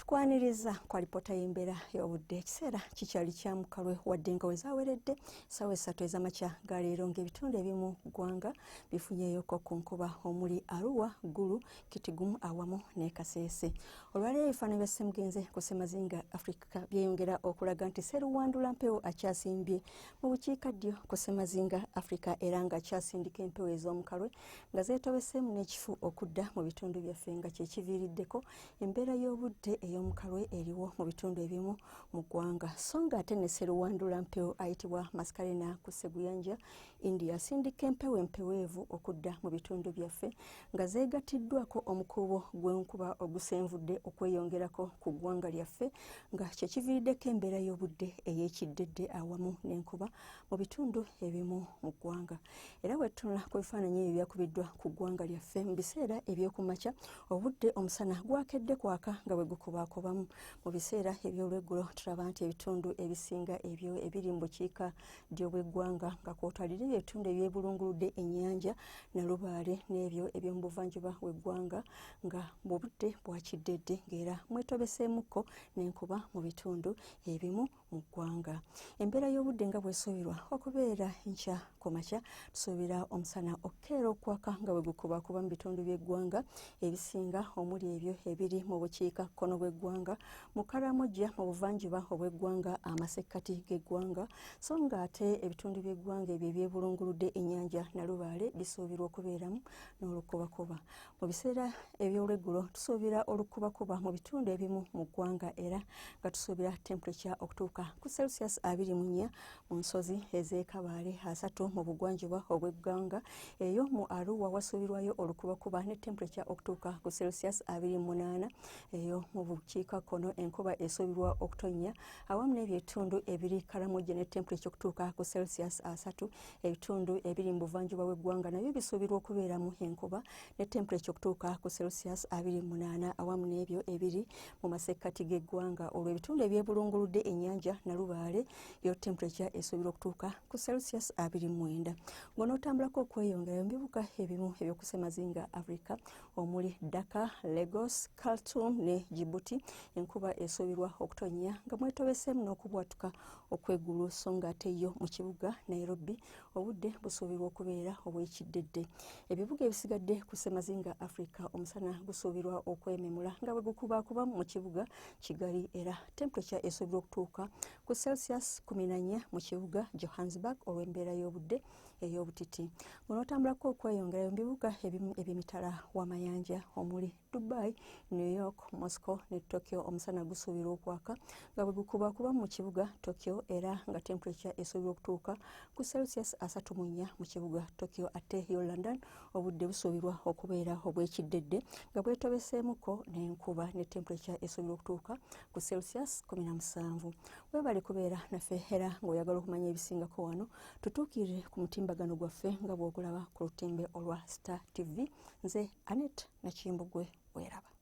Tukwaniriza kwa lipota y'embeera y'obudde. Ekiseera kikyali kya mukalwe wadde nga we zaaweredde ssaawa 3 ez'amakya ga leero ng'ebitundu ebimu ggwanga bifunyeeyoko ku nkuba omuli Arua, Gulu, Kitgum awamu ne Kasese. Olwaleero ebifaananyi bya Ssemugenzi ku Ssemazinga Africa byeyongera okulaga nti Sseruwandula Mpewo akyasimbye mu bukiikaddyo ku Ssemazinga Africa era ng'akyasindika empewo ez'omukalwe nga zeetobeseemu n'ekifu okudda mu bitundu byaffe nga kye kiviiriddeko embeera y'obudde ey'omukalwe eriwo mu bitundu ebimu mu ggwanga. So ng'ate ne Sseruwandula Mpewo ayitibwa Mascarena ku Sseguyanja India asindika empewo empeweevu okudda mu bitundu byaffe nga zeegattiddwako omukuubo gw'enkuba ogusenvudde okweyongerako ku ggwanga lyaffe nga kye kiviiriddeko embeera y'obudde ey'ekiddedde awamu n'enkuba mu bitundu ebimu mu ggwanga. Era bwe tutunula ku bifaananyi ebyo byakubiddwa ku ggwanga lyaffe mu biseera eby'okumakya obudde omusana gwakedde kwaka nga bwe gukubaakubamu. Mu biseera eby'olweggulo tulaba nti ebitundu ebisinga ebyo ebiri mu bukiikaddyo bw'eggwanga nga kw'otwalira ebitundu ebyebulunguludde ennyanja Nalubaale n'ebyo eby'omu buvanjuba bw'eggwanga nga mu budde bwa kiddedde ng'era mwetobeseemukko n'enkuba mu bitundu ebimu mu ggwanga. Embeera y'obudde nga bw'esuubirwa okubeera nkya ku makya tusuubira omusana okukeera okwaka nga bwe gukubaakuba mu bitundu by'eggwanga ebisinga omuli ebyo ebiri mu bukiikakkono bw'eggwanga, mu Karamoja mu buvanjuba obw'eggwanga, amasekkati g'eggwanga, so ng'ate ebitundu by'eggwanga ebyo ebyebulunguludde ennyanja Nalubaale bisuubirwa okubeeramu n'olukubakuba. Mu biseera eby'olweggulo tusuubira olukubakuba mu bitundu ebimu mu ggwanga era nga tusuubira temperature okutuuka ku Celsius 24 mu nsozi ez'e Kabale 3 mu bugwanjuba obw'eggwanga. Eyo mu Arua wasuubirwayo olukubakuba ne temperature okutuuka ku Celsius 28. Eyo mu bukiikakkono enkuba esuubirwa okutonnya awamu n'ebitundu ebiri Karamoja ne temperature okutuuka ku Celsius 3. Ebitundu ebiri mu buvanjuba bw'eggwanga nabyo bisuubirwa okubeeramu enkuba ne temperature okutuuka ku Celsius 28 awamu n'ebyo ebiri mu masekkati g'eggwanga. Olwo ebitundu ebyebulunguludde ennyanja Nalubaale yo temperature esuubirwa okutuuka ku Celsius 29. Ng'onootambulako okweyongera mu bibuga ebimu eby'oku Ssemazinga Africa omuli Dhaka, Lagos, Khartoum ne Djibouti enkuba esuubirwa okutonnya nga mwetobeseemu n'okubwatuka okw'eggulu so ng'ate yo mu kibuga Nairobi obudde busuubirwa okubeera obw'ekiddedde. Ebibuga ebisigadde ku Ssemazinga Africa omusana gusuubirwa okwememula nga bwe gukubaakuba mu kibuga Kigali era temperature esuubirwa okutuuka ku Celsius 14 mu kibuga Johannesburg olw'embeera y'obudde ey'obutiti. Ng'onootambulako okweyongera mu bibuga ebimu eby'emitala w'amayanja omuli Dubai, New York, Moscow ne Tokyo omusana gusuubirwa okwaka nga bwe gukubaakuba mu kibuga Tokyo era nga temperature esuubirwa okutuuka ku Celsius 34 mu kibuga Tokyo. Ate yo London obudde busuubirwa okubeera obw'ekiddedde nga bwetobeseemuko n'enkuba ne temperature esuubirwa okutuuka ku Celsius 17. Weebale kubeera naffe era ng'oyagala okumanya ebisingako wano tutuukirire ku mutimbagano gwaffe nga bw'ogulaba ku lutimbe olwa Star TV. Nze Annette Nakimbugwe, weeraba.